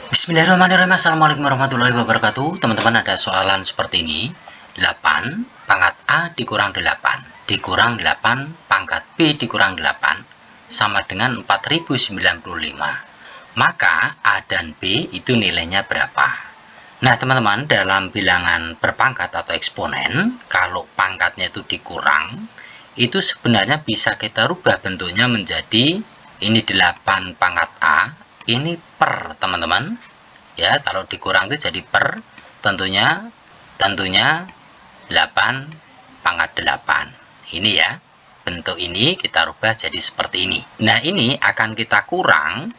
Bismillahirrahmanirrahim. Assalamualaikum warahmatullahi wabarakatuh. Teman-teman, ada soalan seperti ini. 8 pangkat A dikurang 8 dikurang 8 pangkat B dikurang 8 sama dengan 4095. Maka A dan B itu nilainya berapa? Nah, teman-teman, dalam bilangan berpangkat atau eksponen, kalau pangkatnya itu dikurang, itu sebenarnya bisa kita rubah bentuknya menjadi ini 8 pangkat A, ini per, teman-teman. Ya, kalau dikurang itu jadi per, tentunya 8 pangkat 8. Ini ya, bentuk ini kita rubah jadi seperti ini. Nah, ini akan kita kurang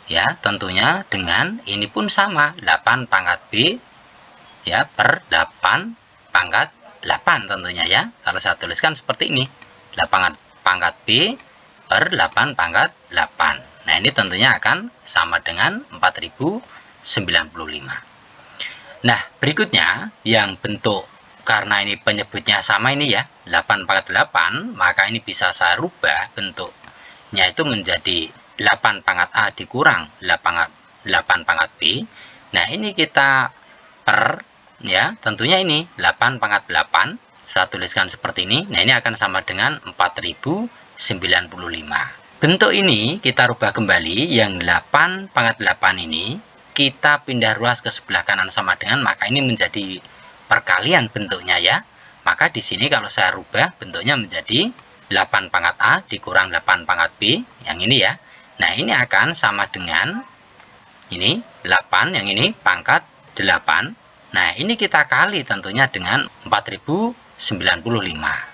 ya, tentunya dengan ini pun sama, 8 pangkat B ya per 8 pangkat 8 tentunya ya. Kalau saya tuliskan seperti ini, 8 pangkat B per 8 pangkat 8. Nah, ini tentunya akan sama dengan 4095. Nah, berikutnya yang bentuk, karena ini penyebutnya sama ini ya, 8 pangkat 8, maka ini bisa saya rubah bentuknya itu menjadi 8 pangkat A dikurang 8 pangkat B. Nah, ini kita per ya, tentunya ini 8 pangkat 8, saya tuliskan seperti ini. Nah, ini akan sama dengan 4095. Bentuk ini kita rubah kembali, yang 8 pangkat 8 ini kita pindah ruas ke sebelah kanan sama dengan, maka ini menjadi perkalian bentuknya ya. Maka di sini kalau saya rubah bentuknya menjadi 8 pangkat A dikurang 8 pangkat B, yang ini ya. Nah, ini akan sama dengan ini 8, yang ini pangkat 8. Nah, ini kita kali tentunya dengan 4095.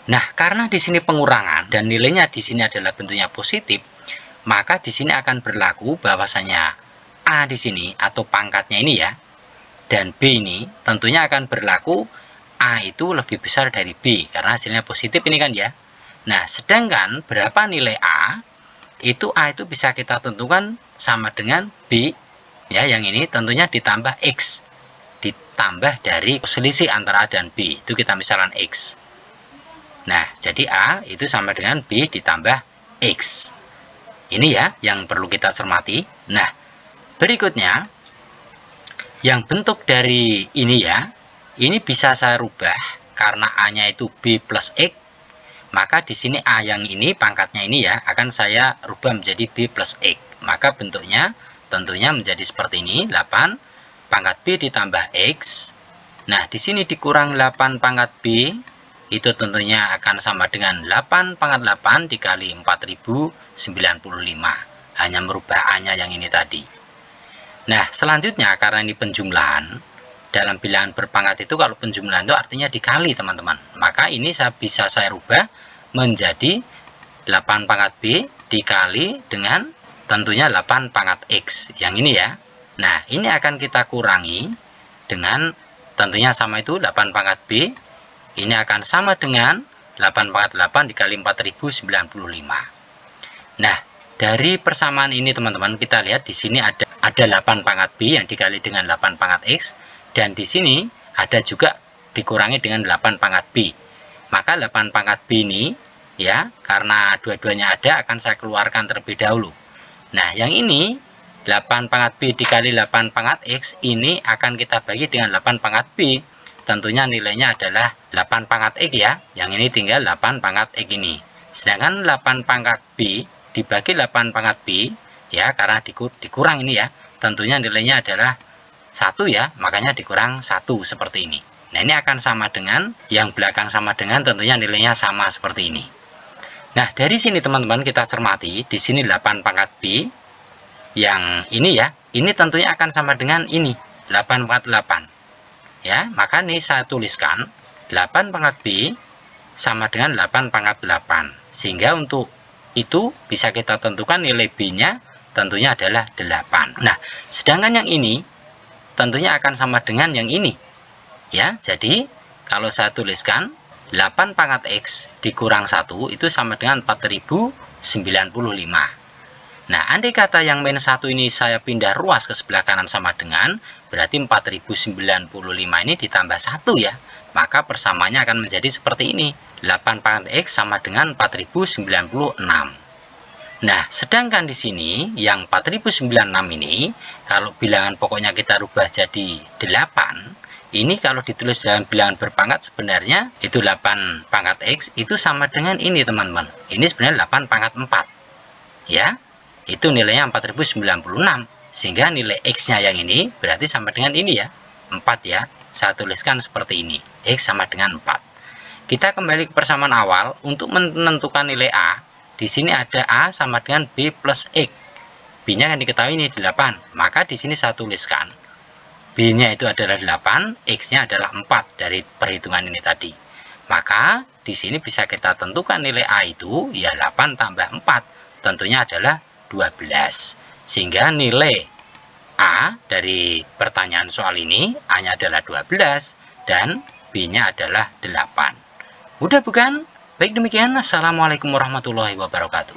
Nah, karena di sini pengurangan dan nilainya di sini adalah bentuknya positif, maka di sini akan berlaku bahwasanya A di sini atau pangkatnya ini ya, dan B ini tentunya akan berlaku A itu lebih besar dari B karena hasilnya positif ini kan ya. Nah, sedangkan berapa nilai A itu bisa kita tentukan sama dengan B ya, yang ini tentunya ditambah X, ditambah dari selisih antara A dan B, itu kita misalkan X. Nah, jadi A itu sama dengan B ditambah X. Ini ya yang perlu kita cermati. Nah, berikutnya yang bentuk dari ini ya, ini bisa saya rubah karena A-nya itu B plus X, maka di sini A yang ini pangkatnya ini ya akan saya rubah menjadi B plus X. Maka bentuknya tentunya menjadi seperti ini, 8 pangkat B ditambah X. Nah, di sini dikurang 8 pangkat B, itu tentunya akan sama dengan 8 pangkat 8 dikali 4095. Hanya merubah A-nya yang ini tadi. Nah, selanjutnya karena ini penjumlahan, dalam bilangan berpangkat itu kalau penjumlahan itu artinya dikali, teman-teman. Maka ini bisa saya rubah menjadi 8 pangkat B dikali dengan tentunya 8 pangkat X. Yang ini ya. Nah, ini akan kita kurangi dengan tentunya sama itu 8 pangkat B. Ini akan sama dengan 8 pangkat 8 dikali 4095. Nah, dari persamaan ini teman-teman, kita lihat di sini ada 8 pangkat B yang dikali dengan 8 pangkat X, dan di sini ada juga dikurangi dengan 8 pangkat B. Maka 8 pangkat B ini ya, karena dua-duanya ada, akan saya keluarkan terlebih dahulu. Nah, yang ini 8 pangkat B dikali 8 pangkat X ini akan kita bagi dengan 8 pangkat B. Tentunya nilainya adalah 8 pangkat X ya. Yang ini tinggal 8 pangkat X ini. Sedangkan 8 pangkat B dibagi 8 pangkat B ya, karena dikurang ini ya, tentunya nilainya adalah 1 ya, makanya dikurang 1 seperti ini. Nah, ini akan sama dengan yang belakang, sama dengan tentunya nilainya sama seperti ini. Nah, dari sini teman-teman kita cermati, di sini 8 pangkat B yang ini ya, ini tentunya akan sama dengan ini 8 pangkat 8 ya. Maka ini saya tuliskan 8 pangkat B sama dengan 8 pangkat 8, sehingga untuk itu bisa kita tentukan nilai B-nya tentunya adalah 8. Nah, sedangkan yang ini tentunya akan sama dengan yang ini ya. Jadi kalau saya tuliskan 8 pangkat X dikurang 1 itu sama dengan 4095. Nah, andai kata yang min 1 ini saya pindah ruas ke sebelah kanan sama dengan, berarti 4095 ini ditambah 1 ya. Maka persamaannya akan menjadi seperti ini. 8 pangkat X sama dengan 4096. Nah, sedangkan di sini yang 4096 ini, kalau bilangan pokoknya kita rubah jadi 8, ini kalau ditulis dalam bilangan berpangkat sebenarnya itu 8 pangkat X itu sama dengan ini teman-teman. Ini sebenarnya 8 pangkat 4. Ya, itu nilainya 4096. Sehingga nilai X-nya yang ini berarti sama dengan ini ya, 4 ya. Saya tuliskan seperti ini, X sama dengan 4. Kita kembali ke persamaan awal untuk menentukan nilai A. Di sini ada A sama dengan B plus X. B-nya kan diketahui ini 8. Maka di sini saya tuliskan B-nya itu adalah 8, X-nya adalah 4 dari perhitungan ini tadi. Maka di sini bisa kita tentukan nilai A itu ya 8 tambah 4. Tentunya adalah 12. Sehingga nilai A dari pertanyaan soal ini A-nya adalah 12 dan B-nya adalah 8. Mudah bukan? Baik demikian, Assalamualaikum warahmatullahi wabarakatuh.